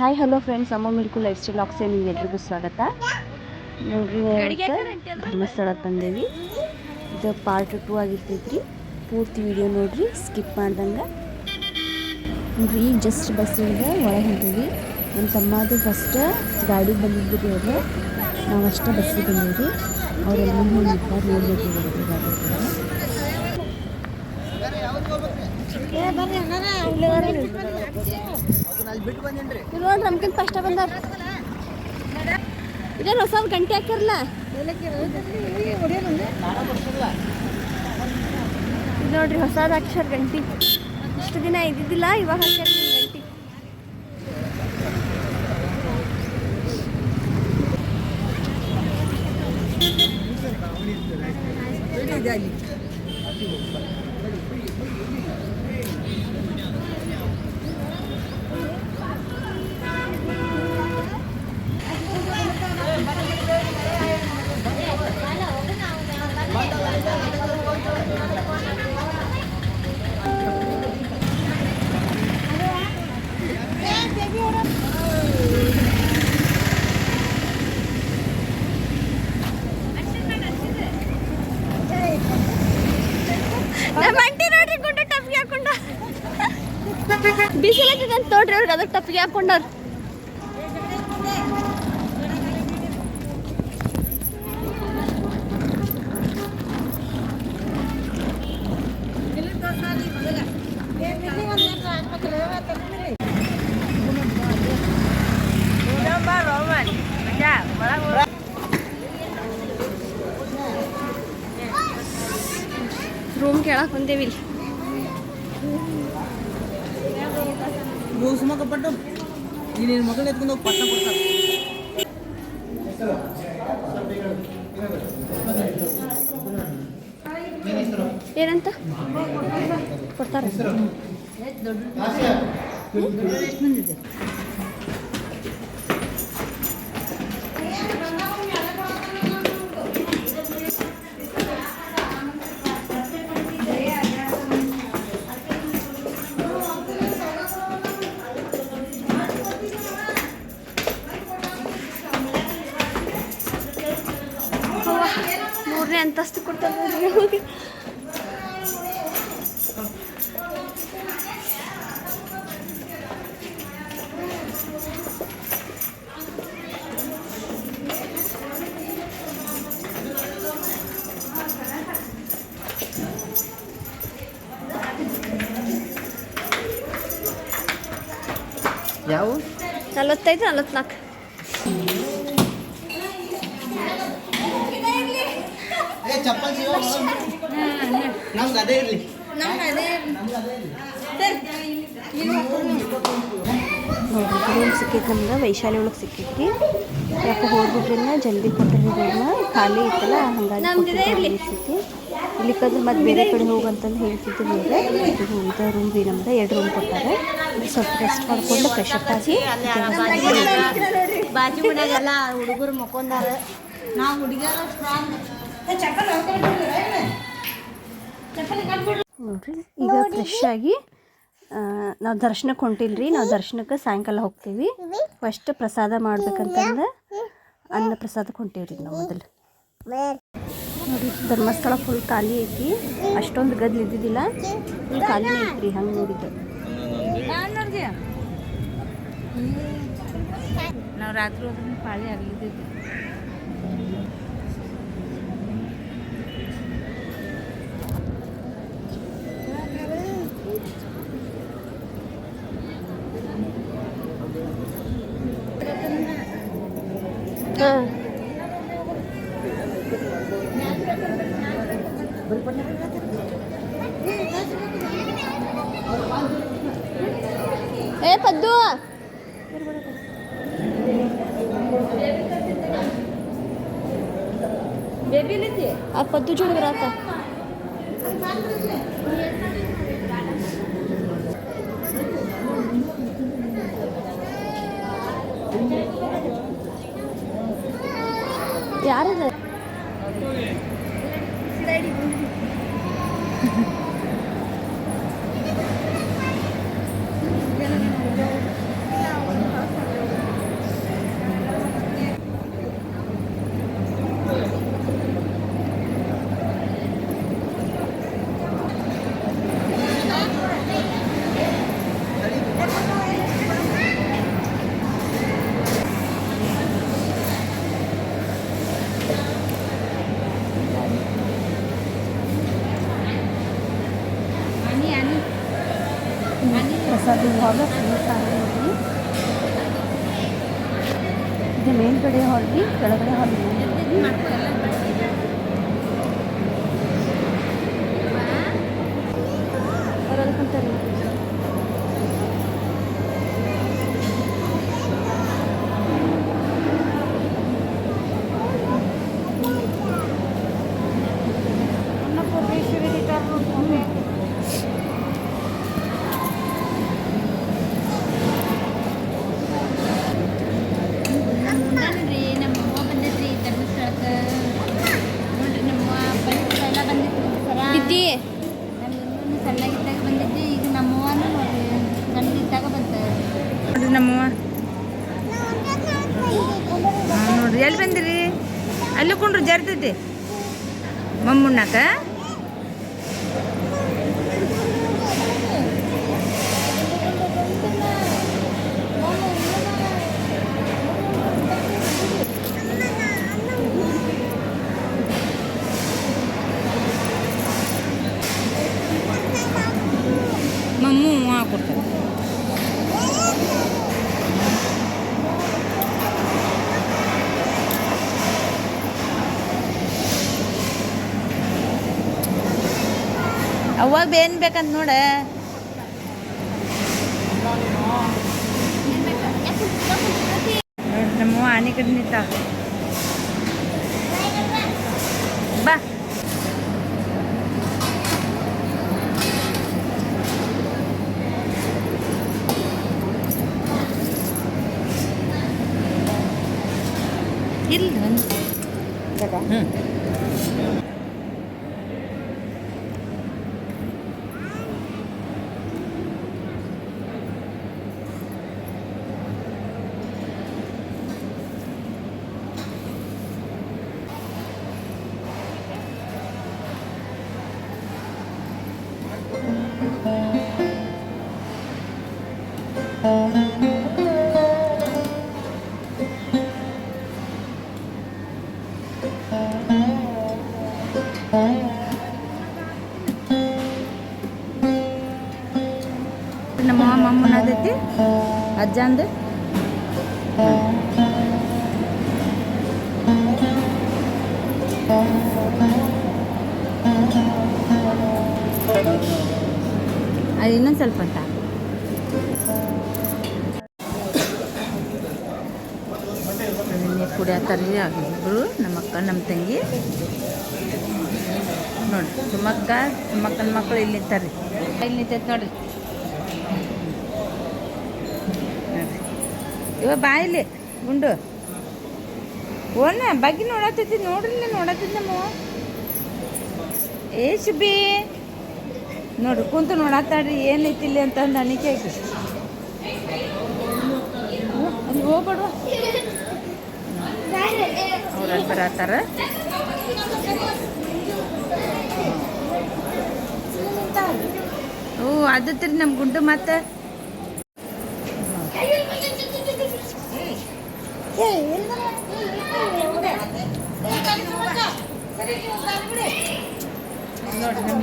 Hi hello friends, ಅಮ್ಮ milk life style ಲಾಕ್ಸ್ಗೆ ನಿಮ್ಗೆಲ್ರಿಗೂ ಸ್ವಾಗತ. ನೋಡ್ರಿ, ಧರ್ಮಸ್ಥಳ ತಂದೇವಿ. ಇದು ಪಾರ್ಟ್ 2 ಆಗಿರ್ತೈತ್ರಿ. ಪೂರ್ತಿ ವಿಡಿಯೋ ನೋಡ್ರಿ, ಸ್ಕಿಪ್ ಮಾಡ್ದಂಗೆ ನೋಡ್ರಿ. ಈಗ ಜಸ್ಟ್ ಬಸ್ಸಿಂದ ಒಳಗೆ ಹೊಂಟೀವಿ. ನಮ್ಮ ತಮ್ಮದು ಫಸ್ಟ್ ಗಾಡಿ ಬಂದಿದ್ರಿ. ಅವರು ನಾವು ಅಷ್ಟೇ ಬಸ್ಸಿಗೆ ಬಂದೀವಿ. ಅವರೆಲ್ಲ ನಿಂತಾರೆ, ನೋಡ್ಬೇಕು ನೋಡ್ರಿ. ನಮ್ಗಿಂತ ಫಸ್ಟ್ ಬಂದಾರ. ಇದೇನು ಹೊಸ ಗಂಟೆ ಹಾಕಿರಲ್ಲ ನೋಡ್ರಿ, ಹೊಸದ ಅಕ್ಷರ ಗಂಟಿ. ಇಷ್ಟು ದಿನ ಇದ್ದಿದ್ದಿಲ್ಲ, ಇವಾಗ ಹಾಕ್ಯಾರ ಗಂಟಿ. ಬಿಸಿಲೈತಿದೆ ಅಂತ ನೋಡ್ರಿ, ಅವ್ರಿಗೆ ಅದಕ್ಕೆ ಟಪ್ಪಿಗೆ ಹಾಕೊಂಡವ್ರು. ರೂಮ್ ಕೇಳಕ್ ಬಂದೇವಿ. ಸುಮಕಪಟ್ಟು ನೀನು ಮಗನ ಎತ್ಕೊಂಡು ಹೋಗಿ ಪಟ್ಟ ಕೊಡ್ತಾರೆ. ಏನಂತ ಕೊಡ್ತಾರೆ? ಮೂರನೇ ಅಂತಸ್ತು ಕೊಡ್ತಾರೆ. ಯಾವ 45 44 ಚಪ್ಪಲ್ ನಮ್ಗೆ ಅದೇ ಇರಲಿ. ರೂಮ್ ಸಿಕ್ಕೈತಿ ನಮ್ಗೆ, ವೈಶಾಲಿ ಒಳಗೆ ಸಿಕ್ಕೈತಿ. ಯಾಕೆ ಹೋಗ್ಬಿಟ್ರಿಂದ ಜಲ್ದಿ ಕೊಟ್ಟರಿ. ರೂಮ್ ಖಾಲಿ ಇತ್ತಲ್ಲ, ಹಂಗಾಗಿ ಸಿಕ್ಕಿ ಇಲ್ಲಿ ಕದ್ದು ಮತ್ತೆ ಬೇರೆ ಕಡೆ ಹೋಗಂತಂದು ಹೇಳ್ತಿದ್ದೆ. ನೋಡ್ರಿ, ಇದು ರೂಮ್ ರೀ ನಮ್ದು. 2 ರೂಮ್ ಕೊಟ್ಟಾರೆ. ಸ್ವಲ್ಪ ರೆಸ್ಟ್ ಮಾಡ್ಕೊಂಡು ಫ್ರೆಶ್ ಅಪ್ ಆಗಿ ಬಾಜು ಮನ್ಯಾಗೆಲ್ಲ ಹುಡುಗರು ಮಕ್ಕೊಂದಾರ. ನಾವು ಹುಡುಗಿಯರ ನೋಡ್ರಿ, ಈಗ ಫ್ರೆಶ್ ಆಗಿ ನಾವು ದರ್ಶನಕ್ಕೆ ಹೊಂಟಿಲ್ರಿ. ನಾವು ದರ್ಶನಕ್ಕೆ ಸಾಯಂಕಾಲ ಹೋಗ್ತೀವಿ. ಫಸ್ಟ್ ಪ್ರಸಾದ ಮಾಡ್ಬೇಕಂತಂದು ಅನ್ನ ಪ್ರಸಾದಕ್ಕೆ ಹೊಂಟೀವ್ರಿ ನಾವು ಮೊದಲು. ನೋಡಿ, ಧರ್ಮಸ್ಥಳ ಫುಲ್ ಖಾಲಿ ಐತಿ. ಅಷ್ಟೊಂದು ಗದ್ಲು ಇದ್ದಿದ್ದಿಲ್ಲ, ಫುಲ್ ಖಾಲಿನೇ ಐತ್ರಿ. ಹಂಗೆ ನೋಡಿದ್ದು ನಾವು ರಾತ್ರಿ ಹೋದ್ರೆ ಪಾಳಿ ಆಗಲಿದ್ದೀವಿ. ಹಾಂ, ಏ ಪದ್ದು, ಆ ಪದ್ದು ಜೋಡಿ ಬರಾತ. ಯಾರದ ಪ್ರಸಾದ ಹಾಲ್ ಫೇಮಸ್ ಆಗಿ ಇದು ಮೇಲ್ಗಡೆ ಹಾಲ್ ರೀ, ಕೆಳಗಡೆ ಹಾಲ್ ಅದಕ್ಕಂತಾರೆ. ಸಣ್ಣಗಿದ್ದಾಗ ಬಂದಿದ್ದೆ, ಈಗ ನಮ್ಮವ್ವನು ಸಣ್ಣಗಿದ್ದಾಗ ಬಂತ ನೋಡ್ರಿ ನಮ್ಮವ್ವ. ನೋಡ್ರಿ ಎಲ್ಲಿ ಬಂದಿರಿ? ಅಲ್ಲಿ ಕೊಂಡ್ರು ಜರ್ತೈತಿ ಮಮ್ಮುಣ್ಣಾಕ. ಮಮ್ಮು ಹಾಕೊಡ್ತಾರೆ. ಅವಾಗ ಬೇನ್ ಬೇಕಂತ ನೋಡ. ನೋಡ್ರಿ ನಮ್ಮವ್ವ ಆನೆ ಕಡೆ ನಿಂತ. ಬಾ ಇಲ್ಲ ನಮ್ಮ ಮಮ್ಮನ ಅದೈತಿ ಅಜ್ಜಂದು. ಅದು ಇನ್ನೊಂದು ಸ್ವಲ್ಪ ಅಂತ ಕುಡಿಯತ್ತಾರ್ರಿ ಆಗಿಬ್ರು, ನಮ್ಮ ಅಕ್ಕ ನಮ್ಮ ತಂಗಿ. ನೋಡ್ರಿ ಸುಮ್ಮಕ್ಕನ ಮಕ್ಕಳು ಇಲ್ಲಿ ನಿಂತಾರ್ರಿ. ಇಲ್ಲಿ ನಿಂತೈತೆ ನೋಡ್ರಿ. ಇವ ಬಾ ಇಲ್ಲಿ ಗುಂಡು ಓನ ಬಗ್ಗೆ ನೋಡತ್ತೈತಿ. ನೋಡ್ರಿ ನೋಡತ್ತೈತಿ ನಮ್ಮವ್ವ. ಏ ಶುಭಿ ನೋಡ್ರಿ ಕುಂತು ನೋಡತ್ತಾಡ್ರಿ ಏನೈತಿ ಇಲ್ಲಿ ಅಂತಂದು ಅನಿಕೆ ಆಕಿ. ಅಲ್ಲಿ ಹೋಗ್ಬೇಡ್ವ, ಅವ್ರಲ್ಲಿ ಬರತ್ತಾರ. ಓ ಅದತ್ರಿ ನಮ್ಮ ಗುಂಡು ಮತ್ತೆ ನೋಡ್ರಿ ನಮ್ಮ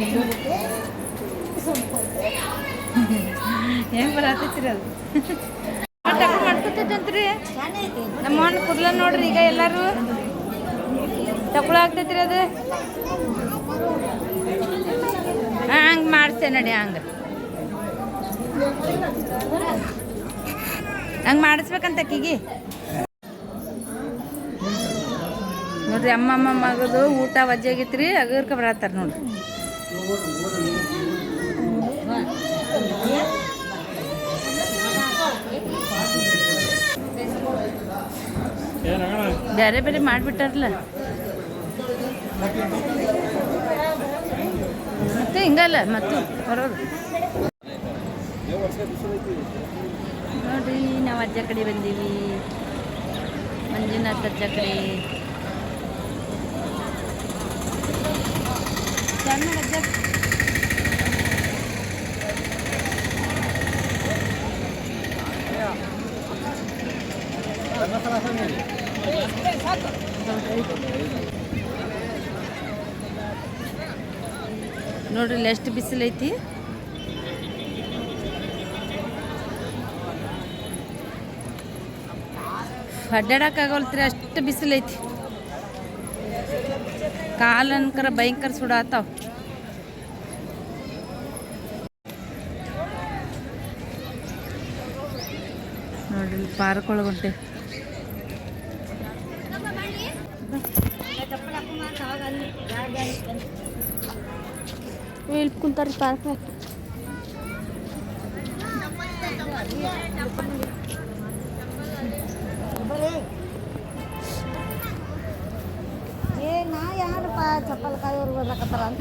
ಹೆಂಗೆ ಬರತ್ತೈತಿರಿ ಅದು ಟಕ್ಕು ಮಾಡ್ಕೊತೈತಂತ್ರಿ. ನಮ್ಮ ಅವನ ಕುದ್ಲ ನೋಡ್ರಿ ಈಗ ಎಲ್ಲರೂ ಟಕ್ಳು ಆಗ್ತೈತ್ರಿ ಅದು. ಹಂಗೆ ಮಾಡ್ತೇನೆ ನಡಿ, ಹಂಗೆ ಮಾಡಿಸ್ಬೇಕಂತ ಅಕ್ಕಿಗೆ. ನೋಡ್ರಿ ಅಮ್ಮ ಮಗದು ಊಟ ವಜ್ಜಾಗಿತ್ರಿ, ಅಗರ್ಕ ಬರತ್ತಾರ ನೋಡ್ರಿ. ಬೇರೆ ಬೇರೆ ಮಾಡಿಬಿಟ್ಟಾರಲ್ಲ ಮತ್ತೆ ಹಿಂಗಲ್ಲ ಮತ್ತು ಬರೋದು. ನೋಡ್ರಿ ನಾವು ಅಜ್ಜ ಕಡೆ ಬಂದೀವಿ, ಮಂಜುನಾಥ್ ಅಜ್ಜ ಕಡೆ. ಅಜ್ಜ ನೋಡ್ರಿ ಎಷ್ಟು ಬಿಸಿಲೈತಿ. ಅಡ್ಡಾಡಕ್ಕಾಗಲ್ತ್ರಿ ಅಷ್ಟು ಬಿಸಿಲೈತಿ. ಕಾಲು ಅನ್ಕರ ಭಯಂಕರ ಸುಡಾತಾವ. ನೋಡ್ರಿ ಪಾರ್ಕ್ ಒಳಗೆ ಹೊಂಟೆ. ಇಲ್ಲಿ ಕುಂತಾರ ಪಾರ್ಕ್. ನಾ ಯಾರಪ್ಪ ಚಪ್ಪಲ್ ಕಾಯೋರು ಬರ್ಲಕತ್ತಾರ ಅಂತ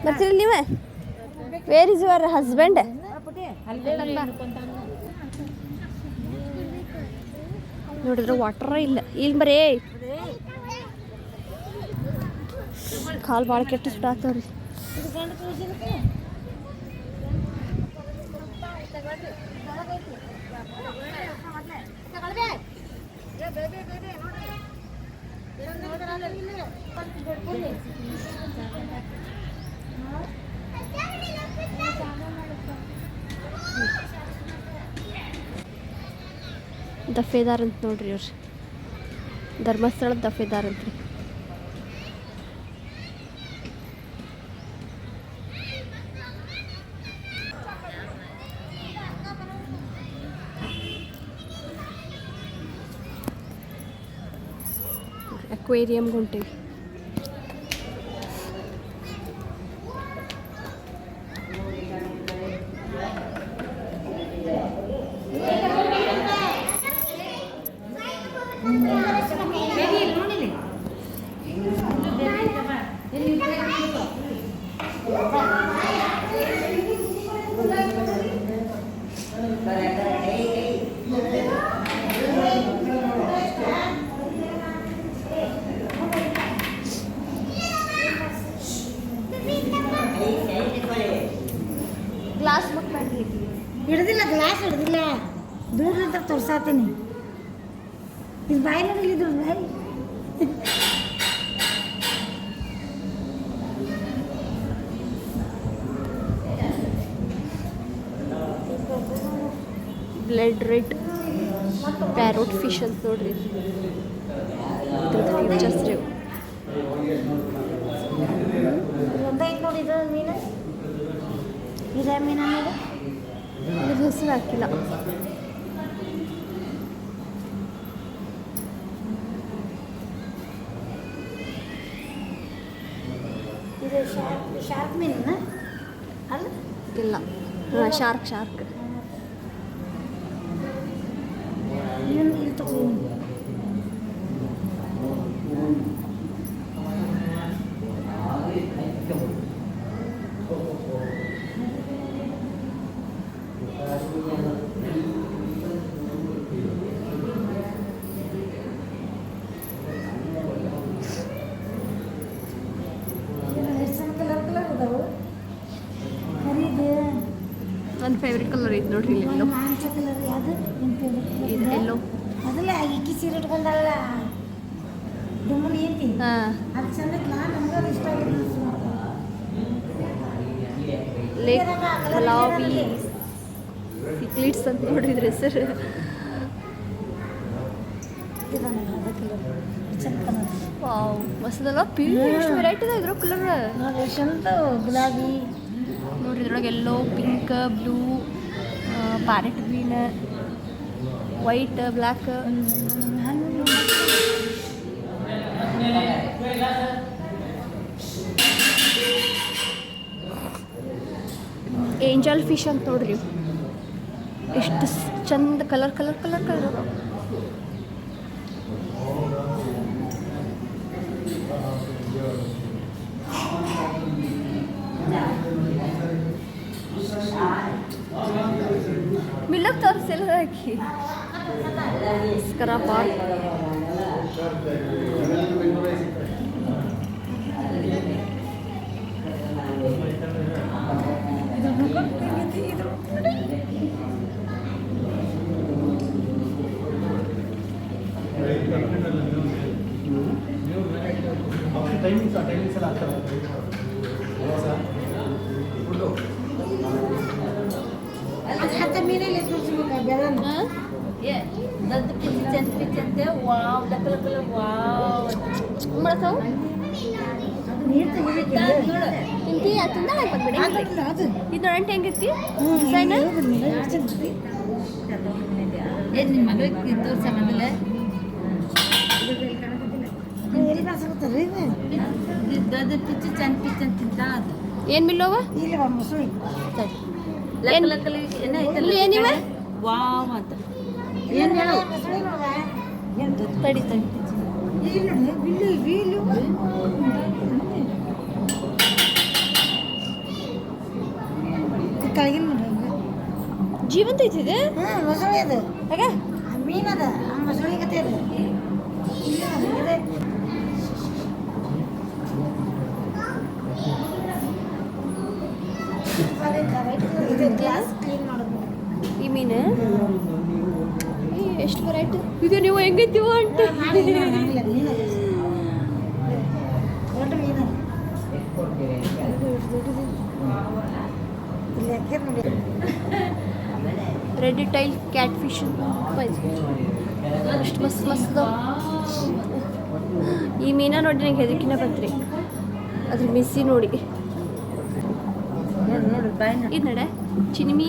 ಬರ್ತೀರಿ ನೀವೇ? Where is your husband? ನೋಡಿದ್ರೆ ವಾಟರ್ ಇಲ್ಲ ಈಗ ಬರೀ ಕಾಲು ಭಾಳ ಕೆಟ್ಟ ಸುಡಾತವ್ರಿ. ದಫೇದಾರ್ ಅಂತ ನೋಡ್ರಿ ಅವ್ರು, ಧರ್ಮಸ್ಥಳದ ದಫೇದಾರ್ ಅಂತ್ರಿ. ಅಕ್ವೇರಿಯಂಗೆ ಹೊಂಟೀವಿ. ಗ್ಲಾಸ್ ಬುಕ್ ಮಾಡ್ರಿ. ಹಿಡ್ದಿಲ್ಲ, ಗ್ಲಾಸ್ ಹಿಡ್ದಿಲ್ಲ, ದೂರದಿಂದ ತೋರ್ಸಾತೀನಿ. ಇದು ಬಾಯಿ ನೋಡಿದ್ರು ಬಾಯಿ. ಬ್ಲಡ್ ರೆಡ್ ಪ್ಯಾರೋಟ್ ಫಿಶ್ ಅಂತ ನೋಡ್ರಿ. ಫೀಚರ್ಸ್ ರೀ. ಒಂದೇ ನೋಡಿದ್ರು ಮೀನು, ಇದೇ ಮೀನು ನೋಡಿ. ಇದ್ರ ಹೆಸರು ಹಾಕಿಲ್ಲ. ಇದು ಶಾರ್ಕ್ ಮೀನು ಅಲ್ಲ? ಇಲ್ಲ, ಹಾಂ ಶಾರ್ಕ್. ಇಲ್ಲಿ ತಗೊಂಡು ನನ್ನ ಫೇವ್ರೆಟ್ ಕಲರ್ ಐತೆ ನೋಡ್ರಿ ಇಲ್ಲಿ ಎಲ್ಲೋ. ಮಾಂಸ ಕಲರ್ ಯಾವುದು ನಿಮ್ಮ ಫೇವ್ರೆಟ್? ಇದು ಎಲ್ಲೋ. ಅದಲ್ಲ ಇಕ್ಕಿ ಸೀರೆ ಇಟ್ಕೊಂಡಲ್ಲ ಡುಮ್ಮನಿ ಐತಿ. ಹಾಂ, ಅದು ಚಂದಕ್ಕೆ ನಮ್ಗೆ ಅದು ಇಷ್ಟ ಆಗಿದೆ. ಲೇಕ್ ಕಲಾವಿ ಸಿಕ್ಲಿಟ್ಸ್ ಅಂತ ನೋಡ್ರಿ ಇದ್ರ ಹೆಸರು. ವಾವ್, ಮಸ್ತದಲ್ಲ. ಎಷ್ಟು ವೆರೈಟಿ ಇದೆ ಇದ್ರ ಕಲರ್ ನೋಡಿ. ಚಂದ ಗುಲಾಬಿ ನೋಡ್ರಿ. ಇದ್ರೊಳಗೆ yellow, pink, blue, parrot green, white, black. Angel fish ಅಂತ ನೋಡ್ರಿ. ಎಷ್ಟು ಚಂದ ಕಲರ್ ಅದಾವ. ಮಿಲ್ಲಕ್ ತೋರಿಸಿಲ್ಲ ಹಾಕಿ ಸ್ಕ್ರಬ್ ಟೈಮಿಂಗ್ಸ್ ಎಲ್ಲ ಆಗ್ತದೆ. ಹತ್ತ ಮೀನಲ್ಲಿ ತೋರಿಸ್ಬೇಕು ಬೆಲ್ಲ. ದೊಡ್ಡ ಪಿಚ್ ಅಂತೆ ವಾವ್ ಲಕ್ಕಲ ವಾವ್ ಮಾಡ್ತಾವು ನೀರು ತೆಗಿಬೇಕಿಲ್ಲ ತಿಂತಿ ತಿಂದ ಬಂದ್ಬಿಡಿ ಅದು ಇದು ನಂಟು ಹೆಂಗೈತಿ ಡಿಸೈನ್ ಏನು ನಿಮ್ಮ ಮಗಳಿಗೆ ತೋರ್ಸ ಮೊದಲೇ ಎಲ್ಲಿ ಕಾಣಿಸ್ಕೊತಾರೆ ದೊಡ್ಡ ಪಿಚ್ ಅಂತ ತಿಂತ ಅದು ಏನು ಮಿಲ್ಲೋವ ಇಲ್ಲಿ ಮೊಸರು ಏನ್- ಲಕ್ಕಲ ಏನೋ ಇಲ್ಲಿ ಏನಿವ ವಾವ್ ಅಂತ ಏನು ಹೇಳು ತಡಿ ತಡಿ ಕೆಳಗಿನ ಜೀವಂತ ಐತಿದೆ ಮೊಸಳೆ ಅದು ಹಾಗ ಮೀನದ ಆ ಮೊಸಳೆ ಕತೆ ಅದು ಇದೆ. ಇದು ಗ್ಲಾಸ್ ಕ್ಲೀನ್ ಮಾಡೋದು ಈ ಮೀನು ಎಷ್ಟು ವೆರೈಟಿ ಇದು ನೀವು ಹೆಂಗೈತಿವ ಅಂತ ದೊಡ್ಡ ಮೀನು ಇಲ್ಲಿ ಹಾಕಿರ್ ನೋಡಿ ರೆಡ್ ಟೈಲ್ ಕ್ಯಾಟ್ ಫಿಶ್ ಎಷ್ಟು ಮಸ್ತ್ ಮಸ್ತ್ ಈ ಮೀನ ನೋಡಿ ನಂಗೆ ಹೆದರಿಕಿನ ಬಂತ್ರಿ ಅದ್ರ ಮಿಸ್ಸಿ ನೋಡಿ ನೋಡಿ ಬಾಯ್ ಇದು ನಡೆ ಚಿನಿಮಿ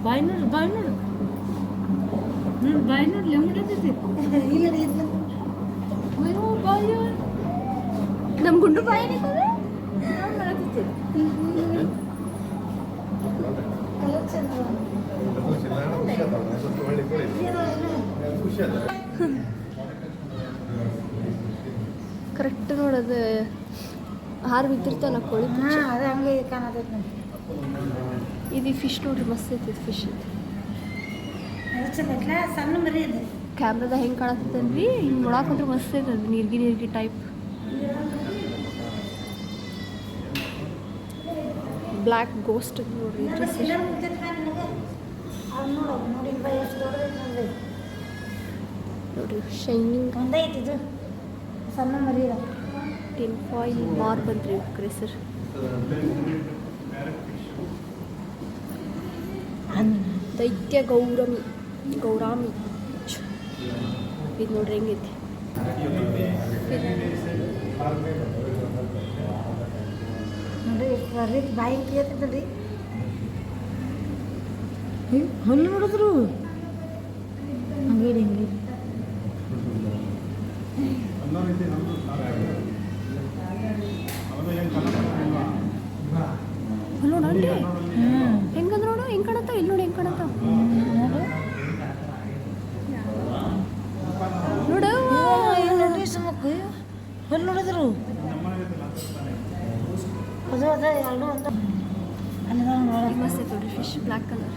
ಬಾಯ್ ನೋಡು ನೋಡಿ ಬಾಯ್ ನೋಡ್ಲಿ ಹೆಂಗಿರ್ತೈತಿ ನಮ್ಮ ಗುಂಡು ಬಾಯಿ ಕರೆಕ್ಟ್ ನೋಡೋದು ಹಾರು ಬಿದ್ದಿರ್ತಾವಲ್ಲ ಕೋಳಿ ಅದು ಹಂಗೆ ಕಾಣತೈತಿ ನೋಡಿ ಇದು ಫಿಶ್ ನೋಡ್ರಿ ಮಸ್ತ್ ಐತಿ ಫಿಶ್ ಅದು ಚಂದ ಐತ್ಲ ಸಣ್ಣ ಮರಿ ಅದು ಕ್ಯಾಮ್ರಾದಾಗ ಹೆಂಗೆ ಕಾಣತ್ತನ್ರಿ ಹಿಂಗೆ ನೋಡಾಕೊಂಡ್ರೆ ಮಸ್ತ್ ಐತೆ ಅದು ನೀರ್ಗಿ ಟೈಪ್ ಬ್ಲ್ಯಾಕ್ ಗೋಸ್ಟ್ ನೋಡ್ರಿ ಫಿಲಮ್ ಮುಗ್ದೈತಿ ನಿನಗೆ ಅದು ನೋಡು ನೋಡಿ ಬೈ ಎಷ್ಟು ದೊಡ್ಡದೈತಿ ನೋಡ್ರಿ ನೋಡ್ರಿ ಶೈನಿಂಗ್ ಒಂದೇ ಐತಿ ಇದು ಸಣ್ಣ ಮರಿ ಅದ ಟಿನ್ ಫಾಯಿಲ್ ಮಾರ್ ಬಂದ್ರಿ ಹೆಸರು ದೈತ್ಯ ಗೌರಾಮಿ ಇದು ನೋಡ್ರಿ ಹೆಂಗೈತಿ ನೋಡ್ರಿ ಎಷ್ಟು ಬರ್ರಿ ಬಾಯಿ ಕೇಳ್ತೈತಲ್ರಿ ಹೊಲ್ಲು ನೋಡಿದ್ರು ಹಂಗೆ ಹಿಂಗೆ ನೋಡ ಹೆಂಗಂದ್ರೆ ನೋಡು ಹೆಂಗೆ ಕಾಣತ್ತ ಇಲ್ಲಿ ನೋಡಿ ಹೆಂಗೆ ಕಾಣತ್ತ ನೋಡು ನೋಡ್ರಿ ಸುಮ್ಮಕ್ಕೆ ಹೊಲ್ಲು ನೋಡಿದ್ರು ಅದು ಅದ ಎರಡು ಒಂದು ಅಲ್ಲಿ ಮಸ್ತ್ ಐತೆ ನೋಡ್ರಿ ಫಿಶ್ ಬ್ಲ್ಯಾಕ್ ಕಲರ್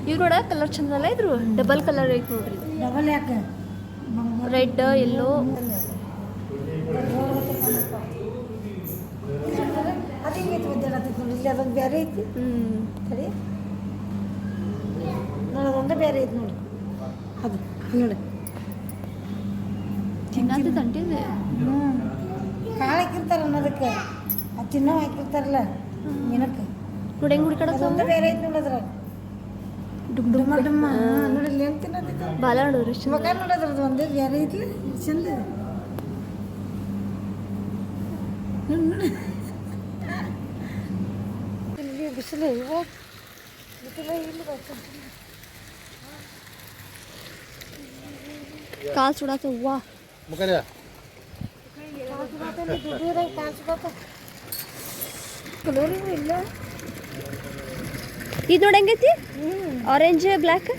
ಇವ್ ನೋಡ ಕಲರ್ ಚಂದಲ್ಲ ಇದ್ರು ಡಬಲ್ ಕಲರ್ ಐತೆ ನೋಡ್ರಿ ಡಬಲ್ ಯಾಕೆ ರೆಡ್ ಎಲ್ಲೋ ಅದು ಹಿಂಗೈತಿ ಒದ್ದಾಡತ್ತೈತಿ ನೋಡಿ ಇಲ್ಲಿ ಅದೊಂದು ಬೇರೆ ಐತಿ ಸರಿ ನೋಡಿ ಅದೊಂದು ಬೇರೆ ಐತಿ ನೋಡಿ ಅದು ನೋಡಿ ತಿನ್ನದು ತಂಟಿದೆ ಕಾಳು ಹಾಕಿರ್ತಾರೆ ಅನ್ನೋದಕ್ಕೆ ಅದು ತಿನ್ನೋ ಹಾಕಿರ್ತಾರಲ್ಲ ಮೀನಕ್ಕೆ ನೋಡಿ ಹೆಂಗೆ ಹುಡ್ಕಾಡತ್ತ ಅದೊಂದು ಬೇರೆ ಐತಿ ನೋಡಿ ಅದ್ರಾಗ ಡುಮ್ ಡುಮ್ಮ ಡುಮ್ಮ ನೋಡಿ ಇಲ್ಲಿ ಏನು ತಿನ್ನೋದೈತಿ ಬಾಲ ನೋಡ್ರಿ ಎಷ್ಟು ಮುಖ ನೋಡೋದ್ರದ್ದು ಒಂದೇ ಬೇರೆ ಐತಿ ಚಂದ ಇಲ್ಲಿ ಬಿಸಿಲು ಇಲ್ಲಿ ಕಾಲು ಸುಡಾತ ವಾ ಕಲರ್ ಇಲ್ಲ ಇದು ನೋಡಿ ಹೆಂಗೈತಿ ಆರೆಂಜ್ ಬ್ಲ್ಯಾಕ್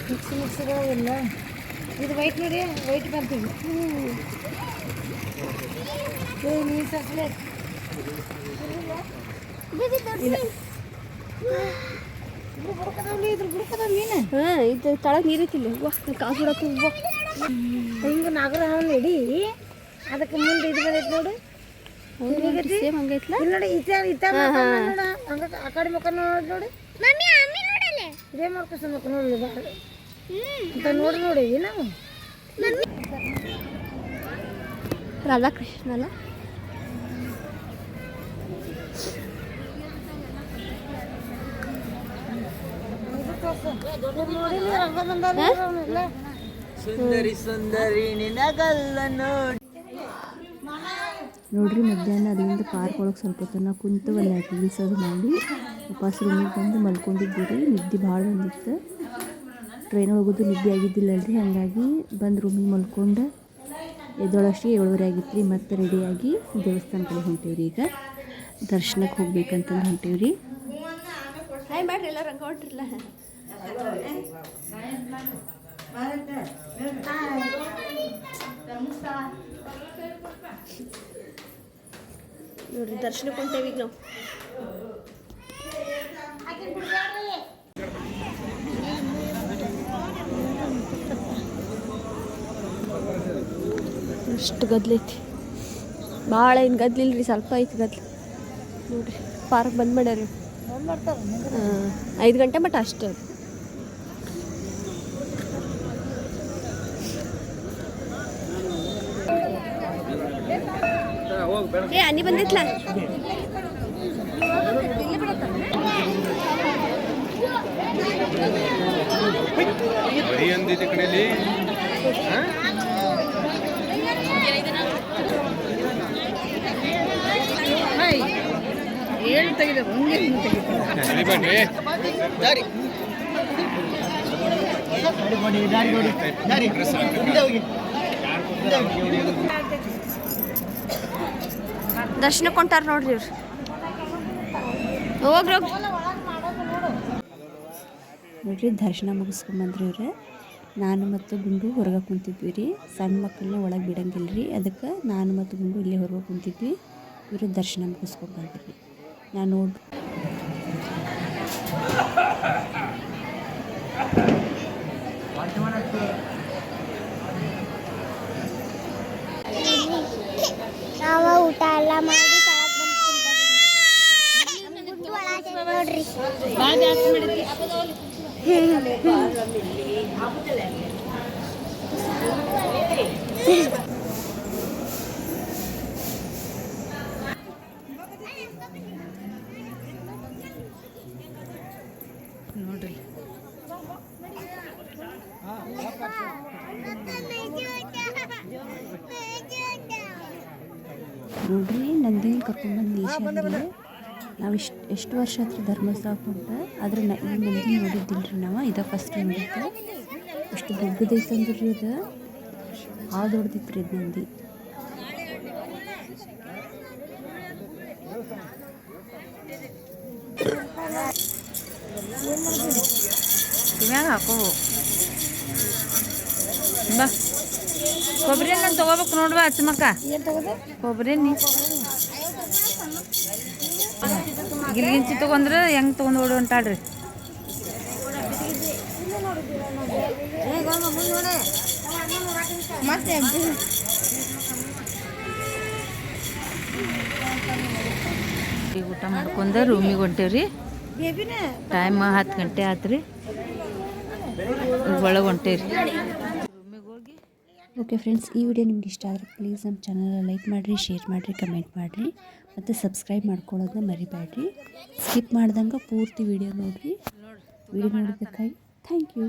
ಮಿಕ್ಸಿಗಳಾಗಿಲ್ಲ ಇದು ವೈಟ್ ನೋಡಿ ವೈಟ್ ಬರ್ತೀವಿ ನೀರು ಸಸ್ಲೆ ಇದ್ರ ಬುಡಕದ ಮೀನು ಹಾಂ ಇದು ತಳಗೆ ನೀರೈತಿಲ್ಲ ವಾ ಕಾಲು ಸುಡಾತ ವಾ ಹಿಂಗೆ ನಾಗರ ಹಾವನ್ನ ಇಡಿ ಅದಕ್ಕೆ ಮುಂದೆ ಇದು ಬಂದೈತೆ ನೋಡು ಸೇಮ್ ಹಂಗೈತ್ಲ ಇಲ್ಲಿ ನೋಡಿ ಇತ ನೋಡ ಹಂಗ ಆ ಕಡೆ ಮುಖ ನೋಡಿ ನೋಡಿ ಇದೇ ಮಾಡ್ಕೊಸ ಮುಖ ನೋಡಿ ಅಂತ ನೋಡಿ ನಾವು ರಾಧಾಕೃಷ್ಣ ಅಲ್ಲ ಸುಂದರಿ ಸುಂದರಿ ನಿನಗಲ್ಲ ನೋಡಿ. ನೋಡ್ರಿ ಮಧ್ಯಾಹ್ನ ಅಲ್ಲಿಂದ ಪಾರ್ಕ್ ಒಳಗೆ ಸ್ವಲ್ಪ ಹೊತ್ತು ಕುಂತು ಒಂದು ರೀಲ್ಸ್ ಅದು ಮಾಡಿ ವಾಪಸ್ ರೂಮಿಗೆ ಬಂದು ಮಲ್ಕೊಂಡಿದ್ದೀರಿ. ನಿದ್ದೆ ಭಾಳ ಬಂದಿತ್ತು, ಟ್ರೈನ್ ಹೋಗೋದು ನಿದ್ದೆ ಆಗಿದ್ದಿಲ್ಲಲ್ರಿ, ಹಾಗಾಗಿ ಬಂದು ರೂಮಿಗೆ ಮಲ್ಕೊಂಡು ಎದ್ದೊಳಷ್ಟಿಗೆ 7:30 ಆಗಿತ್ತು ರೀ. ಮತ್ತೆ ರೆಡಿಯಾಗಿ ದೇವಸ್ಥಾನ ಕಡೆ ಹೊಂಟೀವ್ರಿ. ಈಗ ದರ್ಶನಕ್ಕೆ ಹೋಗ್ಬೇಕಂತಂದು ಹೊಂಟೀವ್ರಿ. ಹಾಯ್ ಮಾಡ್ರಿ ಎಲ್ಲ ರಂಗ ಹೊಂಟ್ರಿಲ್ಲ. ನೋಡ್ರಿ ದರ್ಶನಕ್ಕೆ ಹೊಂಟೇವಿ ಈಗ ನಾವು. ಅಷ್ಟು ಗದ್ಲೈತಿ, ಭಾಳ ಏನು ಗದ್ಲಿಲ್ರಿ, ಸ್ವಲ್ಪ ಐತಿ ಗದ್ಲು. ನೋಡ್ರಿ ಪಾರ್ಕ್ ಬಂದ್ ಮಾಡ್ಯಾರಿ. 5 ಗಂಟೆ ಮಟ್ಟ ಅಷ್ಟೇ. ಏ ಅನ್ನಿ ಬಂದೈತ್ಲ. ಏನು ತೆಗಿದೆ ದರ್ಶನಕ್ಕೆ ಹೊಂಟಾರ ನೋಡ್ರಿ ಇವ್ರು. ಹೋಗ್ರಿ ನೋಡ್ರಿ ದರ್ಶನ ಮುಗಿಸ್ಕೊಂಬಂದ್ರಿ ಇವ್ರೆ. ನಾನು ಮತ್ತು ಗುಂಡು ಹೊರಗೆ ಕುಂತಿದ್ವಿ ರೀ. ಸಣ್ಣ ಮಕ್ಕಳನ್ನ ಒಳಗೆ ಬಿಡಂಗಿಲ್ಲ ರೀ, ಅದಕ್ಕೆ ನಾನು ಮತ್ತು ಗುಂಡು ಇಲ್ಲೇ ಹೊರಗೆ ಕುಂತಿದ್ವಿ. ಇವರು ದರ್ಶನ ಮುಗಿಸ್ಕೊಂಬಂದ್ರಿ. ನಾನು ನೋಡಿ ನಾವು ಊಟ ಎಲ್ಲ ಮಾಡಿ ನೋಡ್ರಿ. ನೋಡ್ರಿ ನೋಡ್ರಿ ನಂದಿನಿ ಕರ್ಕೊಂಡ್ಬಂದು ಈಶಾನ್ಯ. ನಾವು ಎಷ್ಟು ವರ್ಷ ಹತ್ರ ಧರ್ಮಸ್ಥಳಕ್ಕೆ ಹೊಂಟ, ಆದ್ರೆ ಈ ನಂದಿ ನೋಡಿದ್ದಿಲ್ರಿ ನಾವು. ಇದ ಫಸ್ಟ್ ನೋಡಿದ್ದು. ಅಷ್ಟು ದೊಡ್ಡದೈತೆ ಅಂದ್ರಿ ಅದು, ಭಾಳ ದೊಡ್ಡದಿತ್ತು ರೀ ಅದು ನಂದಿ. ಕಿವ್ಯಾಗ ಹಾಕೋ ಬಾ. ಕೊಬ್ಬರಿ ಎಣ್ಣೆ ತೊಗೋಬೇಕು ನೋಡ್ವಾ ಅಚ್ಚಮಕ್ಕ. ಕೊಬ್ಬರಿ ಎಣ್ಣೆ ಗಿಲ್ಗಿಂಚಿ ತೊಗೊಂಡ್ರೆ ಹೆಂಗೆ ತೊಗೊಂಡು ಓಡಿ ಹೊಂಟಾಡ್ರಿ. ಈಗ ಊಟ ಮಾಡ್ಕೊಂಡು ರೂಮಿಗೆ ಹೊಂಟೇವ್ರಿ. ಟೈಮ್ 10 ಗಂಟೆ ಆತ್ರಿ. ಒಳಗೆ ಹೊಂಟೇವ್ರಿ ರೂಮಿಗೆ ಹೋಗಿ. ಓಕೆ ಫ್ರೆಂಡ್ಸ್, ಈ ವಿಡಿಯೋ ನಿಮ್ಗೆ ಇಷ್ಟ ಆದರೆ ಪ್ಲೀಸ್ ನಮ್ಮ ಚಾನಲ್ನ ಲೈಕ್ ಮಾಡಿರಿ, ಶೇರ್ ಮಾಡಿರಿ, ಕಮೆಂಟ್ ಮಾಡಿರಿ ಮತ್ತು ಸಬ್ಸ್ಕ್ರೈಬ್ ಮಾಡ್ಕೊಳ್ಳೋದನ್ನ ಮರಿಬೇಡ್ರಿ. ಸ್ಕಿಪ್ ಮಾಡ್ದಂಗೆ ಪೂರ್ತಿ ವಿಡಿಯೋ ನೋಡಿರಿ. ವಿಡಿಯೋ ನೋಡೋದಕ್ಕಾಗಿ ಥ್ಯಾಂಕ್ ಯು.